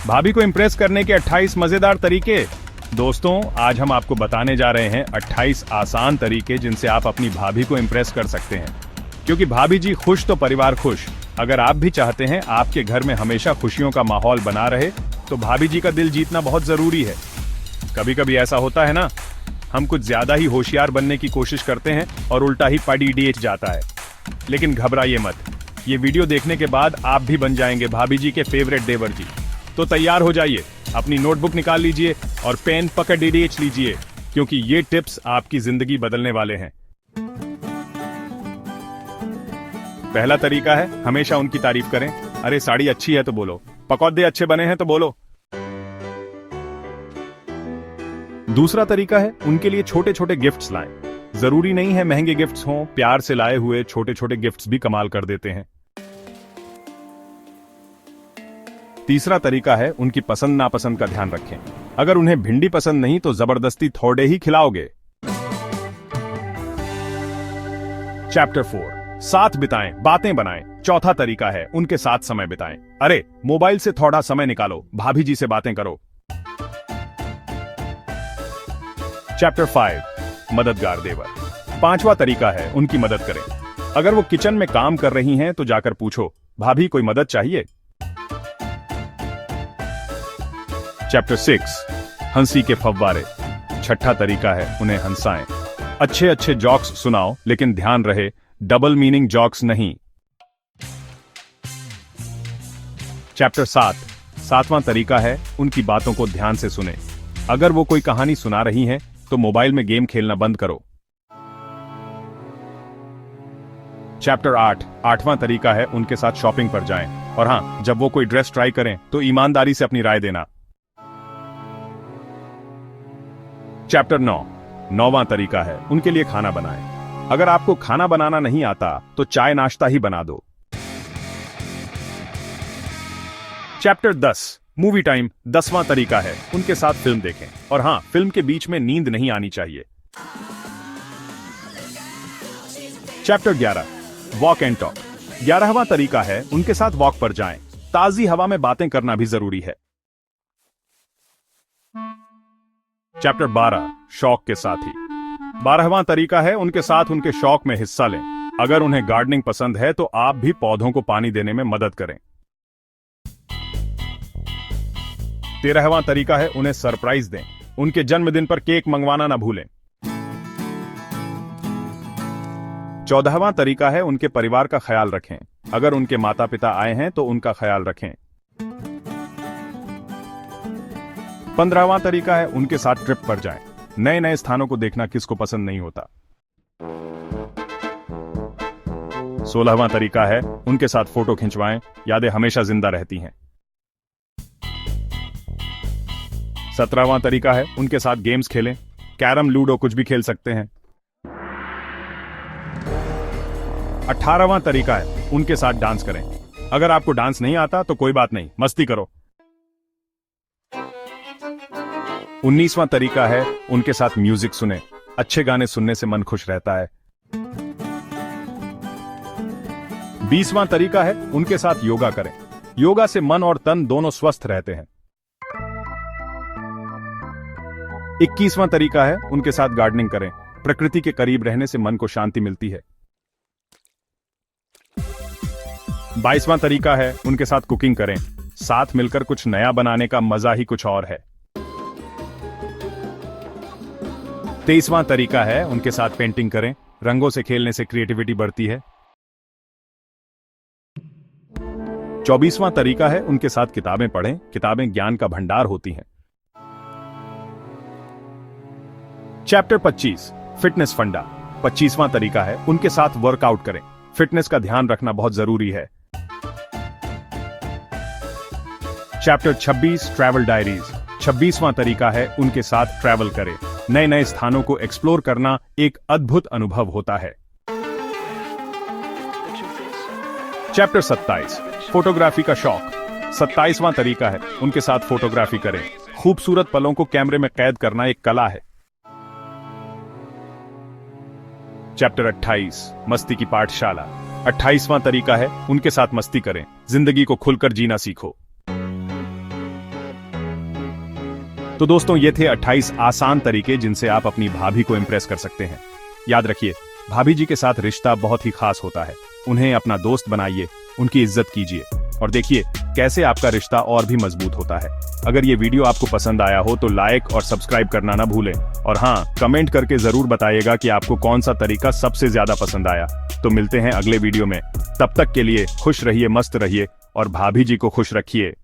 भाभी को इम्प्रेस करने के 28 मजेदार तरीके। दोस्तों, आज हम आपको बताने जा रहे हैं 28 आसान तरीके जिनसे आप अपनी भाभी को इम्प्रेस कर सकते हैं। क्योंकि भाभी जी खुश तो परिवार खुश। अगर आप भी चाहते हैं आपके घर में हमेशा खुशियों का माहौल बना रहे, तो भाभी जी का दिल जीतना बहुत जरूरी है। कभी कभी ऐसा होता है ना, हम कुछ ज्यादा ही होशियार बनने की कोशिश करते हैं और उल्टा ही पड़ी डीएच जाता है। लेकिन घबराइए मत, ये वीडियो देखने के बाद आप भी बन जाएंगे भाभी जी के फेवरेट देवर जी। तो तैयार हो जाइए, अपनी नोटबुक निकाल लीजिए और पेन पकड़ डीडीएच लीजिए, क्योंकि ये टिप्स आपकी जिंदगी बदलने वाले हैं। पहला तरीका है, हमेशा उनकी तारीफ करें। अरे साड़ी अच्छी है तो बोलो, पकौड़े अच्छे बने हैं तो बोलो। दूसरा तरीका है, उनके लिए छोटे छोटे गिफ्ट्स लाएं। जरूरी नहीं है महंगे गिफ्ट्स हों, प्यार से लाए हुए छोटे छोटे गिफ्ट्स भी कमाल कर देते हैं। तीसरा तरीका है, उनकी पसंद नापसंद का ध्यान रखें। अगर उन्हें भिंडी पसंद नहीं तो जबरदस्ती थोड़े ही खिलाओगे। चैप्टर 4, साथ बिताएं, बातें बनाएं। चौथा तरीका है, उनके साथ समय बिताएं। अरे मोबाइल से थोड़ा समय निकालो, भाभी जी से बातें करो। चैप्टर 5, मददगार देवर। पांचवा तरीका है, उनकी मदद करें। अगर वो किचन में काम कर रही हैं तो जाकर पूछो, भाभी कोई मदद चाहिए? चैप्टर 6, हंसी के फव्वारे। छठा तरीका है, उन्हें हंसाएं। अच्छे अच्छे जॉक्स सुनाओ, लेकिन ध्यान रहे डबल मीनिंग जॉक्स नहीं। चैप्टर 7, सातवां तरीका है, उनकी बातों को ध्यान से सुने। अगर वो कोई कहानी सुना रही हैं तो मोबाइल में गेम खेलना बंद करो। चैप्टर 8, आठवां तरीका है, उनके साथ शॉपिंग पर जाएं। और हां, जब वो कोई ड्रेस ट्राई करें तो ईमानदारी से अपनी राय देना। चैप्टर 9, नौवां तरीका है, उनके लिए खाना बनाएं। अगर आपको खाना बनाना नहीं आता तो चाय नाश्ता ही बना दो। Chapter 10, movie time. 10वां तरीका है, उनके साथ फिल्म देखें। और हां, फिल्म के बीच में नींद नहीं आनी चाहिए। Chapter 11, walk and talk. 11वां तरीका है, उनके साथ वॉक पर जाएं। ताजी हवा में बातें करना भी जरूरी है। चैप्टर 12, शौक के साथी। 12वां तरीका है, उनके साथ उनके शौक में हिस्सा लें। अगर उन्हें गार्डनिंग पसंद है तो आप भी पौधों को पानी देने में मदद करें। 13वां तरीका है, उन्हें सरप्राइज दें। उनके जन्मदिन पर केक मंगवाना ना भूलें। 14वां तरीका है, उनके परिवार का ख्याल रखें। अगर उनके माता पिता आए हैं तो उनका ख्याल रखें। 15वां तरीका है, उनके साथ ट्रिप पर जाएं। नए नए स्थानों को देखना किसको पसंद नहीं होता। 16वां तरीका है, उनके साथ फोटो खिंचवाएं। यादें हमेशा जिंदा रहती हैं। 17वां तरीका है, उनके साथ गेम्स खेलें। कैरम, लूडो कुछ भी खेल सकते हैं। 18वां तरीका है, उनके साथ डांस करें। अगर आपको डांस नहीं आता तो कोई बात नहीं, मस्ती करो। 19वां तरीका है, उनके साथ म्यूजिक सुने। अच्छे गाने सुनने से मन खुश रहता है। 20वां तरीका है, उनके साथ योगा करें। योगा से मन और तन दोनों स्वस्थ रहते हैं। 21वां तरीका है, उनके साथ गार्डनिंग करें। प्रकृति के करीब रहने से मन को शांति मिलती है। 22वां तरीका है, उनके साथ कुकिंग करें। साथ मिलकर कुछ नया बनाने का मजा ही कुछ और है। 23वां तरीका है, उनके साथ पेंटिंग करें। रंगों से खेलने से क्रिएटिविटी बढ़ती है। 24वां तरीका है, उनके साथ किताबें पढ़ें। किताबें ज्ञान का भंडार होती हैं। चैप्टर 25, फिटनेस फंडा। 25वां तरीका है, उनके साथ वर्कआउट करें। फिटनेस का ध्यान रखना बहुत जरूरी है। Chapter 26, travel diaries. 26वां तरीका है, उनके साथ ट्रैवल करें। नए नए स्थानों को एक्सप्लोर करना एक अद्भुत अनुभव होता है। चैप्टर 27, फोटोग्राफी का शौक। 27वां तरीका है, उनके साथ फोटोग्राफी करें। खूबसूरत पलों को कैमरे में कैद करना एक कला है। चैप्टर 28, मस्ती की पाठशाला। 28वां तरीका है, उनके साथ मस्ती करें। जिंदगी को खुलकर जीना सीखो। तो दोस्तों ये थे 28 आसान तरीके जिनसे आप अपनी भाभी को इम्प्रेस कर सकते हैं। याद रखिए, भाभी जी के साथ रिश्ता बहुत ही खास होता है। उन्हें अपना दोस्त बनाइए, उनकी इज्जत कीजिए और देखिए कैसे आपका रिश्ता और भी मजबूत होता है। अगर ये वीडियो आपको पसंद आया हो तो लाइक और सब्सक्राइब करना ना भूलें और हाँ, कमेंट करके जरूर बताइएगा कि आपको कौन सा तरीका सबसे ज्यादा पसंद आया। तो मिलते हैं अगले वीडियो में, तब तक के लिए खुश रहिए, मस्त रहिए और भाभी जी को खुश रखिए।